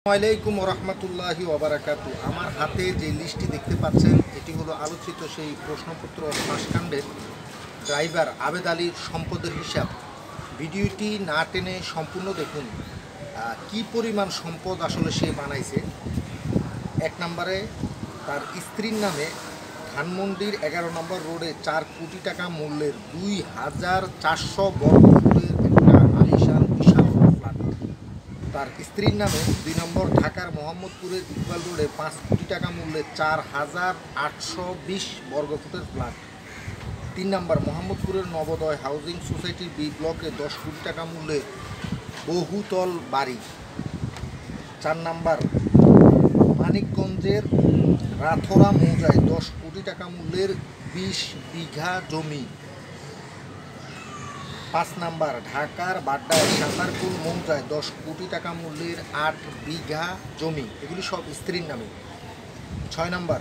আসসালামু আলাইকুম রহমতুল্লাহি ওবারাকাতু। আমার হাতে যে লিস্টটি দেখতে পাচ্ছেন এটি হলো আলোচিত সেই প্রশ্নপত্র ফাঁসকাণ্ডের ড্রাইভার আবেদ আলীর সম্পদের হিসাব। ভিডিওটি না টেনে সম্পূর্ণ দেখুন কি পরিমাণ সম্পদ আসলে সে বানাইছে। এক নম্বরে তার স্ত্রীর নামে ধানমন্ডির 11 নম্বর রোডে 4 কোটি টাকা মূল্যের 2400 বর্গ ফুটের একটা আলিশান বিশাল ফ্ল্যাট। তার স্ত্রীর নামে 2 নম্বর ঢাকার মোহাম্মদপুরের ইকবাল রোডে 5 কোটি টাকা মূল্যের 4820 বর্গ ফুটের ফ্ল্যাট। 3 নম্বর মোহাম্মদপুরের নবোদয় হাউজিং সোসাইটির বি ব্লকে 10 কোটি টাকা মূল্যের বহুতল বাড়ি। 4 নম্বর মানিকগঞ্জের রাথোরা মৌজায় 10 কোটি টাকা মূল্যের 20 বিঘা জমি। 5 নম্বর ঢাকার বাড্ডায় সাঁতারপুল মৌজায় 10 কোটি টাকা মূল্যের 8 বিঘা জমি, এগুলি সব স্ত্রীর নামে। 6 নম্বর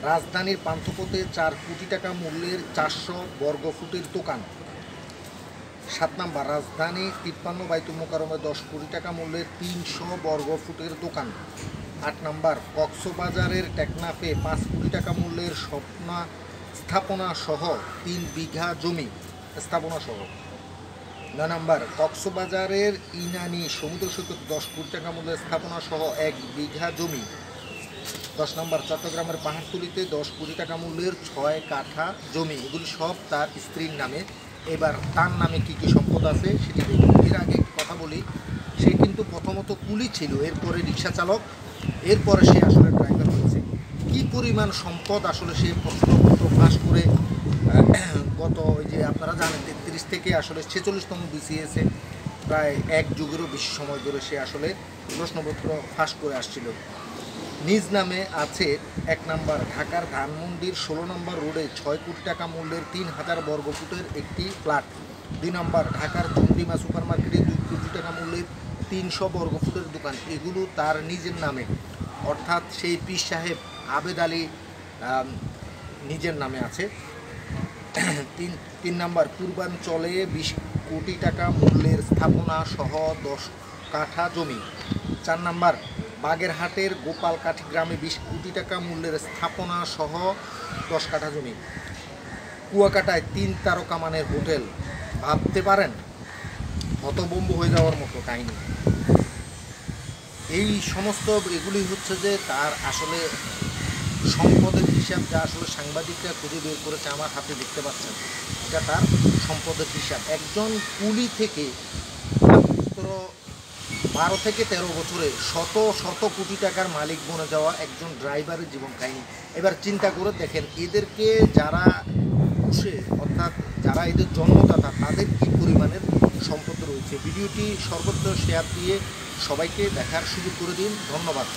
রাজধানীর পান্থপথে 4 কোটি টাকা মূল্যের 400 বর্গ ফুটের দোকান। 7 নম্বর রাজধানী 53 বাইতুল মোকাররমে 10 কোটি টাকা মূল্যের 300 বর্গ ফুটের দোকান। 8 নম্বর কক্সবাজারের টেকনাফে 5 কোটি টাকা মূল্যের স্থাপনা সহ 3 বিঘা জমি স্থাপনা সহ। 9 নম্বর কক্সবাজারের ইনানি সমুদ্র সৈকত 10 কোটি টাকা মূল্যের স্থাপনা সহ 1 বিঘা জমি। 10 নম্বর চট্টগ্রামের পাহাড়তলিতে 10 কোটি টাকা মূল্যের 6 কাঠা জমি, এগুলি সব তার স্ত্রীর নামে। এবার তার নামে কি কি সম্পদ আছে সেটি দেখুন। এর আগে কথা বলি, সে কিন্তু প্রথমত কুলি ছিল, এরপরে রিক্সা চালক, এরপরে সে আসলে ড্রাইভার হয়েছে। কি পরিমাণ সম্পদ আসলে সে প্রশ্নপত্র ফাঁস করে গত ওই যে আপনারা জানেন 33 থেকে আসলে 46তম বিসিএসে প্রায় 1 যুগেরও বেশি সময় ধরে সে আসলে প্রশ্নপত্র ফাঁস করে আসছিল। নিজ নামে আছে 1 নম্বর ঢাকার ধানমন্ডির 16 নম্বর রোডে 6 কোটি টাকা মূল্যের 3000 বর্গ ফুটের একটি ফ্ল্যাট। 2 নম্বর ঢাকার চন্ডিমা সুপার মার্কেটে 2 কোটি টাকা মূল্যের 300 বর্গ ফুটের দোকান, এগুলো তার নিজের নামে, অর্থাৎ সেই পীর সাহেব আবেদ আলী নিজের নামে আছে। 3 নম্বর পূর্বাঞ্চলে 20 কোটি টাকা মূল্যের স্থাপনা সহ 10 কাঠা জমি। 4 নম্বর বাগেরহাটের গোপালকাঠি গ্রামে 20 কোটি টাকা মূল্যের স্থাপনা সহ 10 কাঠা জমি। কুয়াকাটায় 3 তারকা মানের হোটেল, ভাবতে পারেন, হতভম্ব হয়ে যাওয়ার মতো কাহিনী। এই সমস্ত এগুলি হচ্ছে যে তার আসলে সম্পদের হিসাব, যা আসলে সাংবাদিকরা খুঁজে বের করেছে, আমার হাতে দেখতে পাচ্ছেন, এটা তার সম্পদের হিসাব। একজন কুলি থেকে মাত্র 12 থেকে 13 বছরে শত শত কোটি টাকার মালিক বনে যাওয়া একজন ড্রাইভারের জীবন কাহিনী। এবার চিন্তা করে দেখেন, এদেরকে যারা পুষে, অর্থাৎ যারা এদের জন্মদাতা, তাদের কী পরিমাণের সম্পদ রয়েছে। ভিডিওটি সর্বত্র শেয়ার দিয়ে সবাইকে দেখার সুযোগ করে দিন। ধন্যবাদ।